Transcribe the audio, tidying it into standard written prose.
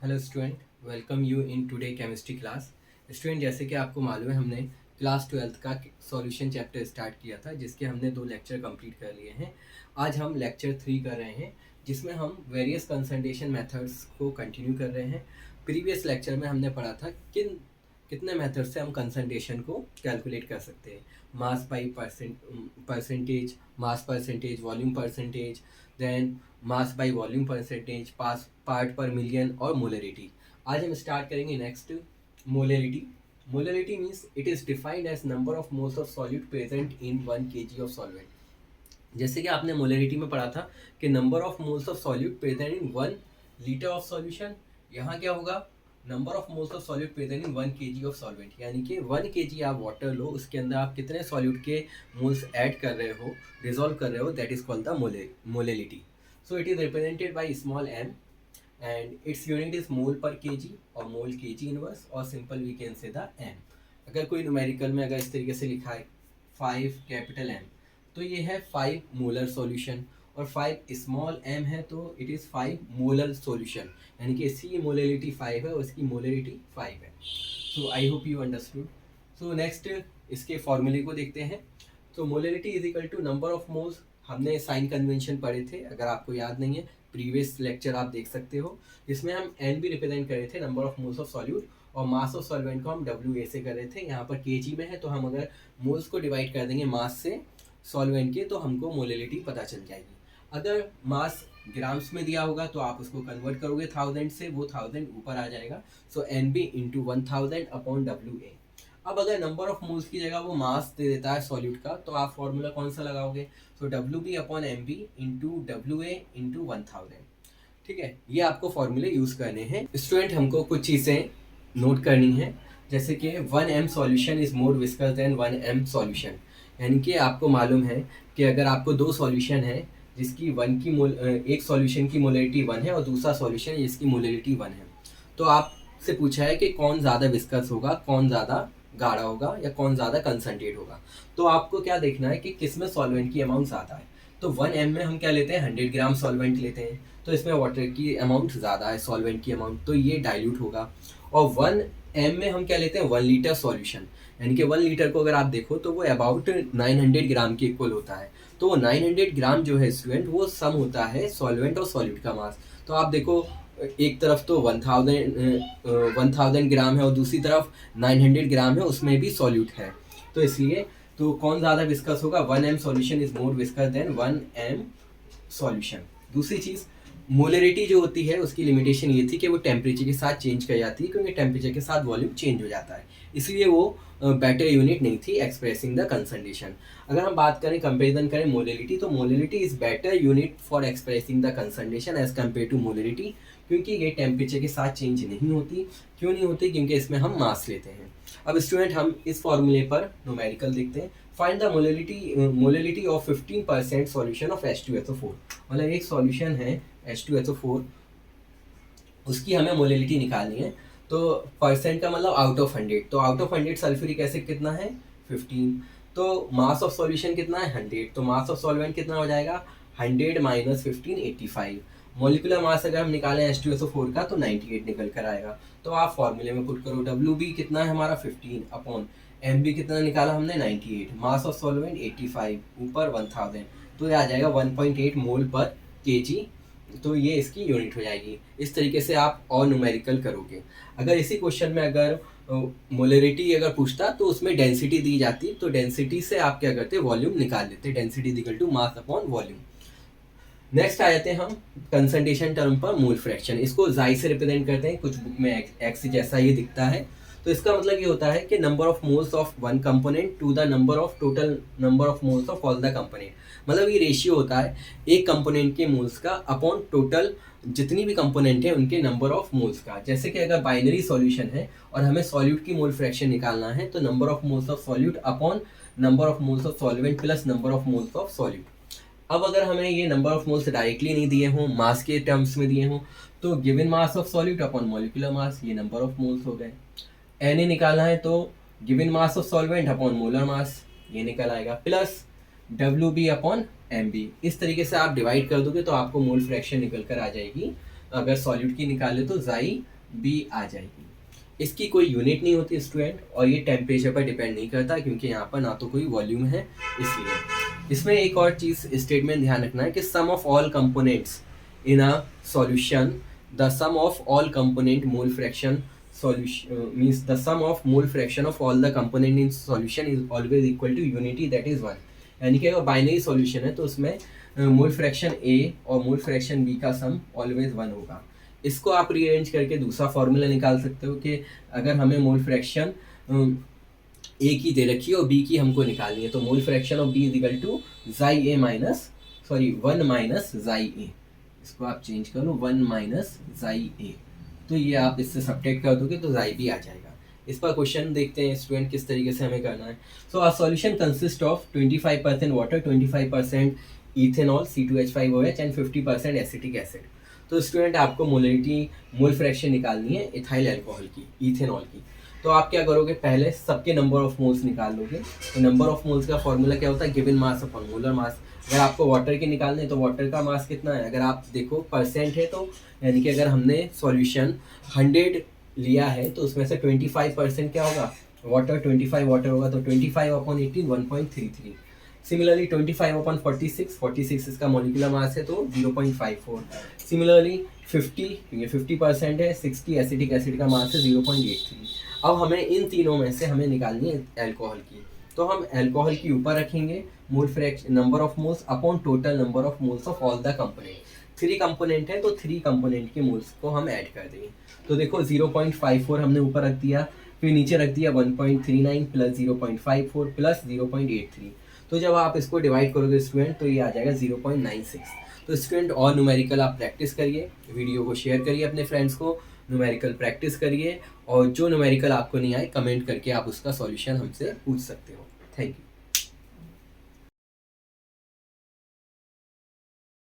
Hello student, welcome you in today chemistry class. Student, जैसे कि आपको मालूम है, हमने क्लास 12th का सॉल्यूशन चैप्टर स्टार्ट किया था, जिसके हमने 2 लेक्चर कंप्लीट कर लिए हैं। आज हम लेक्चर 3 कर रहे हैं, जिसमें हम वेरियस कंसंट्रेशन मेथड्स को कंटिन्यू कर रहे हैं। प्रीवियस लेक्चर में हमने पढ़ा था कितने मेथड से हम कंसंट्रेशन को कैलकुलेट कर सकते हैं। Mass by percentage, mass percentage, volume percentage, then mass by volume percentage, parts part per million और मोलरिटी। आज हम स्टार्ट करेंगे next molarity. Molarity means it is defined as number of moles of solute present in 1 kg of solvent. जैसे कि आपने molarity में पढ़ा था कि number of moles of solute present in 1 litre of solution. यहाँ क्या होगा, number of moles of solute present in 1 kg of solvent, यानी कि 1 kg आप वाटर लो, उसके अंदर आप कितने सॉल्यूट के मोल्स ऐड कर रहे हो, डिजोल्व कर रहे हो, that is called the molarity. So it is represented by small m and its unit is mole per kg or mole kg inverse, और simple we can say the m. अगर कोई numerical में अगर इस तरीके से लिखा है 5 कैपिटल M, तो ये है 5 मोलर सॉल्यूशन, और 5 स्मॉल m है तो इट इज़ 5 मोलर सॉल्यूशन, यानी कि इसकी मोलरिटी 5 है और इसकी मोलरिटी 5 है. So I hope you understood. So next इसके फॉर्मूले को देखते हैं. तो molarity is equal to number of moles. हमने साइन कन्वेंशन पढ़े थे, अगर आपको याद नहीं है प्रीवियस लेक्चर आप देख सकते हो, इसमें हम एन भी रिप्रेजेंट करे थे, number of moles of solute, और मास ऑफ सॉल्वेंट को हम डब्ल्यू ए से कर रहे थे. यहाँ पर केजी में है तो हम अगर मोल्स को डिवाइड कर देंगे मास से सॉल्वेंट के, तो हमको मोलरिटी पता चल जाएगी. अगर मास ग्राम्स में दिया होगा तो आप उसको कन्वर्ट करोगे 1000 से, वो 1000 ऊपर आ जाएगा. So N B into 1000 upon W A. अब अगर नंबर ऑफ मोल्स की जगह वो मास दे देता है सॉल्यूट का, तो आप फॉर्मूला कौन सा लगाओगे? तो W B upon M B into W A into 1000. ठीक है, ये आपको फॉर्मूले यूज़ करने हैं. स्टूडेंट, हमको कुछ चीज़ें नोट करनी है, जैसे कि 1 m solution is more viscous than 1 m solution. यानी कि आपको मालूम है कि अगर आपको 2 सॉल्यूशन है जिसकी एक सॉल्यूशन की मोलरिटी 1 है और दूसरा सॉल्यूशन जिसकी मोलरिटी 1 है, तो आपसे पूछा है कि कौन ज़्यादा विस्कस होगा, कौन ज़्यादा गाढ़ा होगा, या कौन ज़्यादा कंसनट्रेट होगा. तो आपको क्या देखना है कि किस में सॉल्वेंट की अमाउंट ज़्यादा है. तो 1 m में हम क्या लेते हैं, 100 ग्राम सॉल्वेंट लेते हैं, तो इसमें वाटर की अमाउंट ज़्यादा है, सॉल्वेंट की अमाउंट, तो ये डाइल्यूट होगा. और 1 m में हम क्या लेते हैं, 1 लीटर सॉल्यूशन, यानी कि 1 लीटर को अगर आप देखो तो वो अबाउट 900 ग्राम के इक्वल होता है. तो वो 900 ग्राम जो है स्टूडेंट, वो सम होता है सॉल्वेंट और सॉल्यूट का मास. तो आप देखो, एक तरफ तो 1000 ग्राम है और दूसरी तरफ 900 ग्राम है, उसमें भी सॉल्यूट है. तो इसलिए तो कौन ज़्यादा विस्कस होगा, 1 m solution is more viscous than 1 m solution. दूसरी चीज़, मोलरिटी जो होती है उसकी लिमिटेशन ये थी कि वो टेम्परेचर के साथ चेंज कर जाती है, क्योंकि टेम्परेचर के साथ वॉल्यूम चेंज हो जाता है, इसलिए वो बेटर यूनिट नहीं थी एक्सप्रेसिंग द कंसंट्रेशन. अगर हम बात करें, कंपेरिजन करें मोलरिटी, तो molarity is better unit for expressing the concentration as compare to molarity, क्योंकि ये टेम्परेचर के साथ चेंज नहीं होती. क्यों नहीं होती? क्योंकि इसमें हम मास लेते हैं. अब स्टूडेंट, हम इस फॉर्मूले पर न्यूमेरिकल देखते हैं. Find the molarity of 15% solution of H2SO4. मतलब एक सॉल्यूशन है H2SO4, उसकी हमें मोलरिटी निकालनी है. तो परसेंट का मतलब आउट ऑफ 100, तो आउट ऑफ 100 सल्फ्यूरिक एसिड कितना है, 15. तो मास ऑफ सॉल्यूशन कितना है, 100. तो मास ऑफ सॉल्वेंट कितना हो जाएगा, 100 माइनस 15, 85. मोलिकुलर मास अगर हम निकालें H2SO4 का तो 98 निकल कर आएगा. तो आप फॉर्मूले में पुट करो, डब्ल्यू बी कितना है हमारा 15 अपॉन एम बी कितना निकाला हमने 98, मास ऑफ सॉल्वेंट 85 ऊपर 1000, तो ये आ जाएगा 1.8 मोल पर केजी. तो ये इसकी यूनिट हो जाएगी. इस तरीके से आप और न्यूमेरिकल करोगे. अगर इसी क्वेश्चन में अगर मोलरिटी अगर पूछता तो उसमें डेंसिटी दी जाती, तो डेंसिटी से आप क्या करते, वॉल्यूम निकाल लेते, density equal to mass upon volume. Next आ जाते हैं हम कंसंट्रेशन टर्म पर मोल फ्रैक्शन. इसको जाई से रिप्रेजेंट करते हैं, कुछ बुक में एक्स जैसा ये दिखता है. तो इसका मतलब ये होता है कि number of moles of one component to the number of total number of moles of all the component. मतलब ये रेशियो होता है एक कंपोनेंट के मोल्स का अपॉन टोटल जितनी भी कंपोनेंट है उनके नंबर ऑफ मोल्स का. जैसे कि अगर बाइनरी सॉल्यूशन है और हमें सॉल्यूट की मोल फ्रैक्शन निकालना है, तो number of moles of solute upon number of moles of solvent plus number of moles of solute. अब अगर हमें ये नंबर ऑफ मोल्स डायरेक्टली नहीं दिए हों, मास के टर्म्स में दिए हों, तो given mass of solute upon molecular mass, ये नंबर ऑफ मोल्स हो गए. एन ए निकालना है तो given mass of solvent upon molar mass, ये निकल आएगा, plus W B upon M B. इस तरीके से आप डिवाइड कर दोगे तो आपको मोल फ्रैक्शन निकल कर आ जाएगी अगर सॉल्यूट की निकाले तो जाई बी आ जाएगी। इसकी कोई यूनिट नहीं होती स्टूडेंट, और ये टेम्परेचर पर डिपेंड नहीं करता क्योंकि यहाँ पर ना तो कोई वॉल्यूम है इसलिए। इसमें एक और चीज़ स्टेटमेंट ध्यान रखना है कि sum of all components in a solution, the sum of all component mole fraction solution means the sum of mole fraction of all the component in solution is always equal to unity that is 1। यानी कि अगर binary solution है तो उसमें mole fraction A और mole fraction B का सम always 1 होगा। इसको आप रीअरेंज करके दूसरा फॉर्मूला निकाल सकते हो कि अगर हमें मोल फ्रैक्शन ए की दे रखी है और बी की हमको निकालनी है तो mole fraction of B is equal to जाई ए माइनस 1 माइनस जाई ए। इसको आप चेंज करो 1 माइनस जाई ए, तो ये आप इससे सब्ट्रैक्ट कर दोगे तो जाई भी आ जाएगा। इस पर क्वेश्चन देखते हैं स्टूडेंट किस तरीके से हमें करना है। So a solution consist of 25% water, 25% ethanol C2H5OH and 50% acetic acid. तो स्टूडेंट आपको मोलरिटी मोल फ्रैक्शन निकालनी है इथाइल अल्कोहल की, इथेनॉल की। तो आप क्या करोगे, पहले सबके नंबर ऑफ मोल्स निकाल लोगे। तो नंबर ऑफ मोल्स का फॉर्मूला क्या होता है, गिवन मास अपॉन मोलर मास। अगर आपको वाटर के निकालने तो वाटर का मास कितना है, अगर आप देखो परसेंट है तो यानी कि अगर हमने सॉल्यूशन 100 लिया है तो उसमें से 25% क्या होगा, वाटर, 25 वाटर होगा तो 25/18 1.33। सिमिलरली 25/46, 46 इसका मॉलिक्यूलर मास है तो 0.54। सिमिलरली 50 क्योंकि 50% है, 60 एसिटिक एसिड का मास है 0.83। अब हमें इन तीनों में से हमें निकालनी है अल्कोहल की। तो हम अल्कोहल की ऊपर रखेंगे mole fraction number of moles upon total number of moles of all the component. 3 component है तो 3 कंपोनेंट के मोल्स को हम ऐड कर देंगे। तो देखो 0.54 हमने ऊपर रख दिया, फिर नीचे रख दिया 1.39 प्लस 0.54 प्लस 0.83। तो जब आप इसको डिवाइड करोगे स्टूडेंट तो ये आ जाएगा 0.96। तो स्टूडेंट और न्यूमेरिकल आप प्रैक्टिस करिए, वीडियो को शेयर करिए अपने फ्रेंड्स को, न्यूमेरिकल प्रैक्टिस करिए, और जो न्यूमेरिकल आपको नहीं आए कमेंट करके आप उसका सॉल्यूशन हमसे पूछ सकते हो। Thank you.